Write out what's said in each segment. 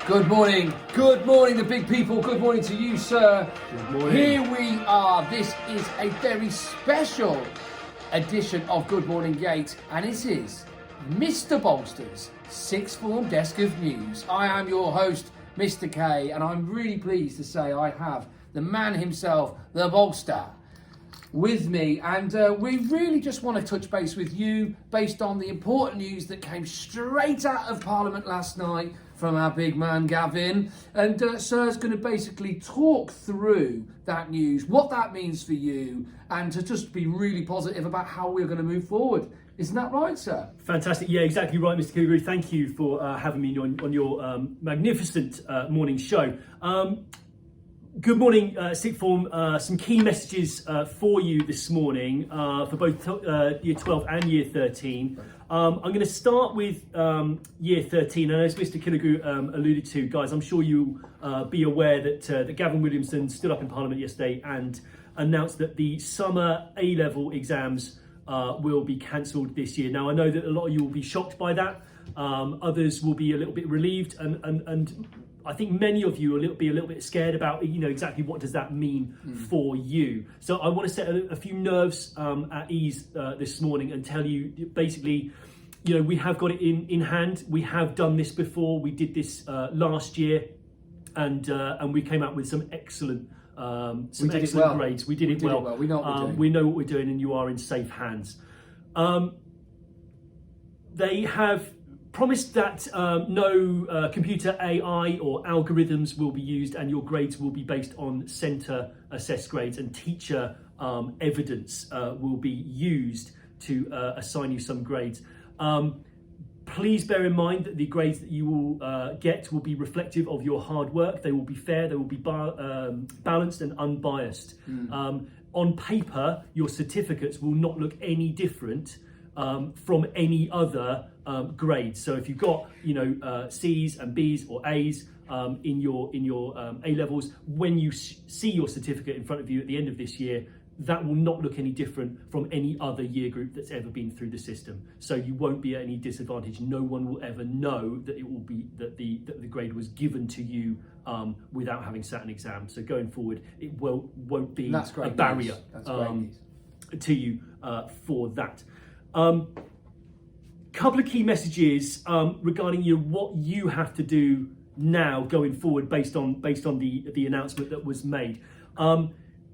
Good morning, the big people. Good morning to you, sir. Good morning. Here we are. This is a very special edition of Good Morning Yate, and it is Mr Bolster's Sixth Form Desk of News. I am your host, Mr K, and I'm really pleased to say I have the man himself, the Bolster, with me, and we really just want to touch base with you based on the important news that came straight out of Parliament last night from our big man Gavin, and Sir's going to basically talk through that news, what that means for you, and to just be really positive about how we're going to move forward. Isn't that right, sir? Fantastic. Yeah, exactly right, Mr. Kilgrew. Thank you for having me on your magnificent morning show. Good morning, Sixth Form. Some key messages for you this morning for both Year 12 and Year 13. I'm going to start with Year 13, and as Mr. Killigrew alluded to, guys, I'm sure you'll be aware that Gavin Williamson stood up in Parliament yesterday and announced that the summer A-level exams will be cancelled this year. Now, I know that a lot of you will be shocked by that. Others will be a little bit relieved, and I think many of you will be a little bit scared about, exactly what does that mean for you. So I want to set a few nerves at ease this morning and tell you, basically, we have got it in hand. We have done this before. We did this last year, and we came out with some excellent grades. We did it well. We know what we're doing. We know what we're doing, and you are in safe hands. They have promised that no computer AI or algorithms will be used, and your grades will be based on centre assessed grades, and teacher evidence will be used to assign you some grades. Please bear in mind that the grades that you will get will be reflective of your hard work. They will be fair, they will be balanced and unbiased. On paper, your certificates will not look any different from any other grades. So if you've got C's and B's or A's in your A levels, when you see your certificate in front of you at the end of this year, that will not look any different from any other year group that's ever been through the system. So you won't be at any disadvantage. No one will ever know that it will be that the grade was given to you without having sat an exam. So going forward, it won't be a barrier to you for that. Couple of key messages regarding what you have to do now going forward based on the announcement that was made.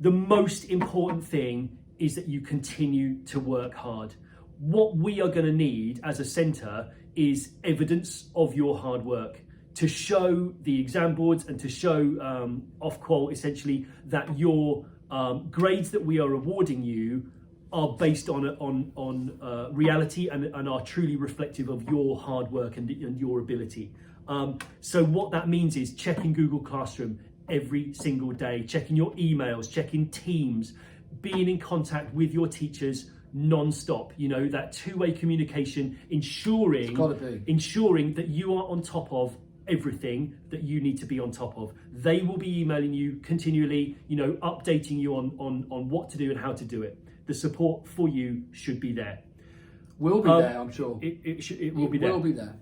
The most important thing is that you continue to work hard. What we are going to need as a centre is evidence of your hard work to show the exam boards and to show Ofqual essentially that your grades that we are awarding you are based on reality and are truly reflective of your hard work and your ability. So what that means is checking Google Classroom every single day, checking your emails, checking Teams, being in contact with your teachers non-stop, that two-way communication, ensuring that you are on top of everything that you need to be on top of. They will be emailing you continually, updating you on what to do and how to do it. The support for you should be there. Will be there, I'm sure. It will be there. Will be there.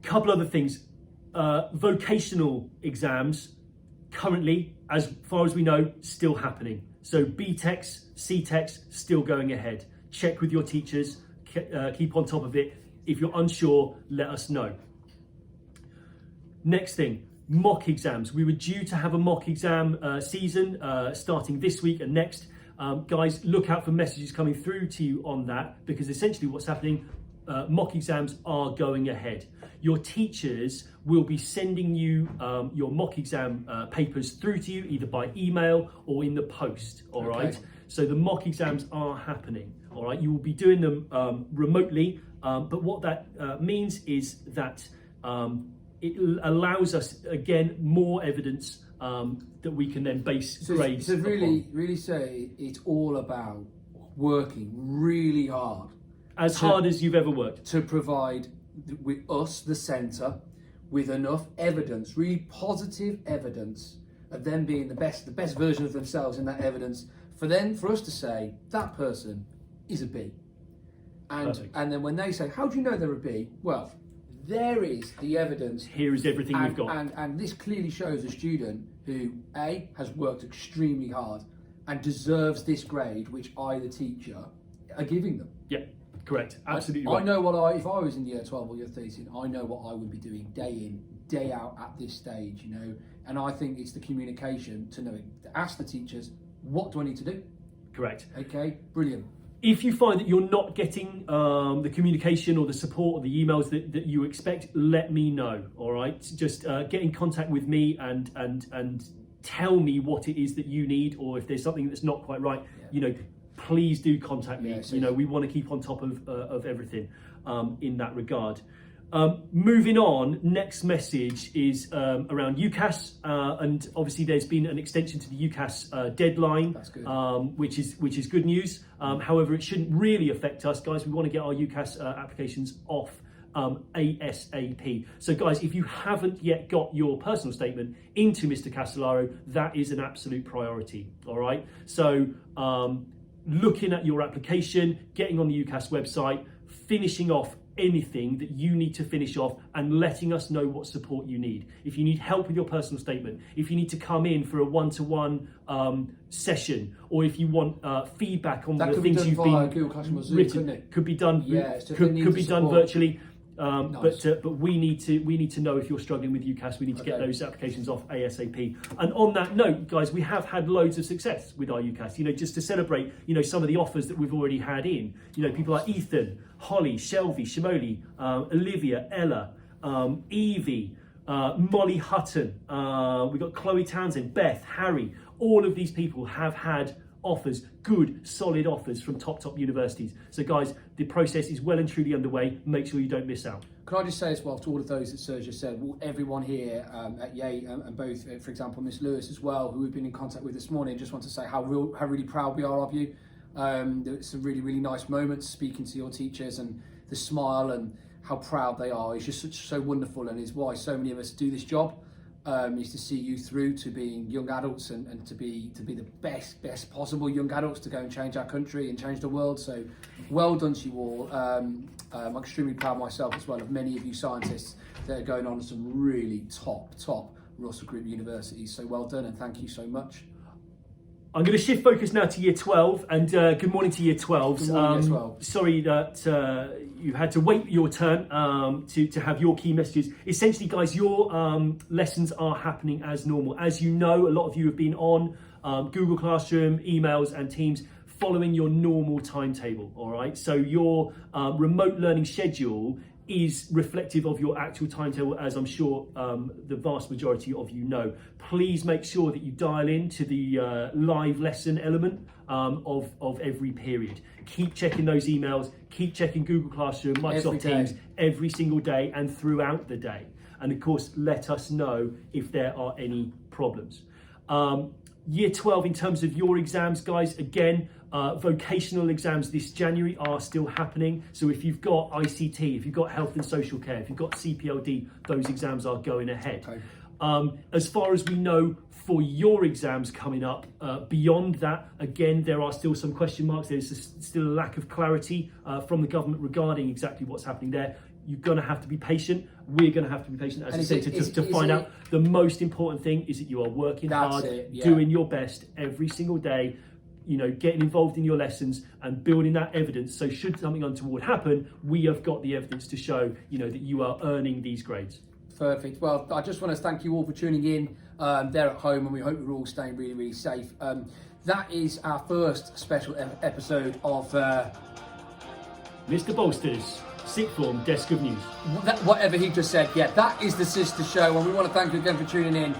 Couple other things. Vocational exams currently, as far as we know, still happening. So BTECs, CTECs still going ahead. Check with your teachers. Keep on top of it. If you're unsure, let us know. Next thing. Mock exams. We were due to have a mock exam season starting this week and next. Guys, look out for messages coming through to you on that, because essentially what's happening, mock exams are going ahead. Your teachers will be sending you your mock exam papers through to you either by email or in the post, all right? So the mock exams are happening, all right? You will be doing them remotely, but what that means is that it allows us, again, more evidence that we can then base grades upon. Really say it's all about working really hard. As hard as you've ever worked. To provide with us, the centre, with enough evidence, really positive evidence of them being the best version of themselves in that evidence, for us to say that person is a B. And then when they say, how do you know they're a B? Well, there is the evidence. Here is everything we've got. And this clearly shows a student who, A, has worked extremely hard and deserves this grade, which I, the teacher, are giving them. Yeah, correct. Absolutely I right. know if I was in year 12 or year 13, I know what I would be doing day in, day out at this stage, you know. And I think it's the communication to know it, to ask the teachers, what do I need to do? Correct. Okay, brilliant. If you find that you're not getting the communication or the support or the emails that you expect, let me know. All right, just get in contact with me and tell me what it is that you need, or if there's something that's not quite right. Yeah. You know, please do contact me. You know, we want to keep on top of everything in that regard. Moving on, next message is around UCAS, and obviously there's been an extension to the UCAS deadline. That's good. Which is good news. However, it shouldn't really affect us, guys. We want to get our UCAS applications off ASAP. So guys, if you haven't yet got your personal statement into Mr. Castellaro, that is an absolute priority. All right. So looking at your application, getting on the UCAS website, finishing off anything that you need to finish off, and letting us know what support you need. If you need help with your personal statement, if you need to come in for a one-to-one session, or if you want feedback on the things you've been Google Classroom or Zoom, written, could be done. Yeah, could be done virtually. Nice. But we need to know if you're struggling with UCAS. We need to get those applications off ASAP. And on that note, guys, we have had loads of success with our UCAS. You know, just to celebrate, you know, some of the offers that we've already had in. You know, people like Ethan, Holly, Shelby, Shimoli, Olivia, Ella, Evie, Molly Hutton. We've got Chloe Townsend, Beth, Harry. All of these people have had offers, good, solid offers from top universities. So guys, the process is well and truly underway. Make sure you don't miss out. Can I just say as well to all of those that Sergio said, well, everyone here at Yate and both, for example, Miss Lewis as well, who we've been in contact with this morning, just want to say how really proud we are of you. It's some really nice moments speaking to your teachers, and the smile and how proud they are. It's just so wonderful, and is why so many of us do this job. Is to see you through to being young adults and to be the best possible young adults to go and change our country and change the world. So well done to you all. I'm extremely proud myself as well of many of you scientists that are going on to some really top Russell Group universities. So well done and thank you so much. I'm going to shift focus now to Year 12, and good morning to Year 12. Good morning, Year 12. Sorry that you had to wait your turn to have your key messages. Essentially, guys, your lessons are happening as normal. As you know, a lot of you have been on Google Classroom, emails and Teams following your normal timetable, all right? So your remote learning schedule is reflective of your actual timetable, as I'm sure the vast majority of you know. Please make sure that you dial in to the live lesson element of every period. Keep checking those emails, keep checking Google Classroom, Microsoft Teams every single day and throughout the day. And of course, let us know if there are any problems. Year 12, in terms of your exams, guys, again, vocational exams this January are still happening. So if you've got ICT, if you've got health and social care, if you've got CPLD, those exams are going ahead. Okay. As far as we know, for your exams coming up, beyond that, again, there are still some question marks. There's still a lack of clarity from the government regarding exactly what's happening there. You're going to have to be patient. We're going to have to be patient as a centre to find out. The most important thing is that you are working hard, doing your best every single day, you know, getting involved in your lessons and building that evidence. So should something untoward happen, we have got the evidence to show, you know, that you are earning these grades. Perfect. Well, I just want to thank you all for tuning in there at home, and we hope you're all staying really safe. That is our first special episode of Mr Bolster's Sixth Form Desk of News. Whatever he just said, yeah, that is the sister show, and we want to thank you again for tuning in.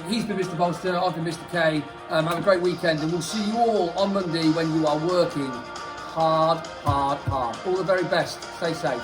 He's been Mr Bolster, I've been Mr K. Have a great weekend, and we'll see you all on Monday when you are working hard. All the very best. Stay safe.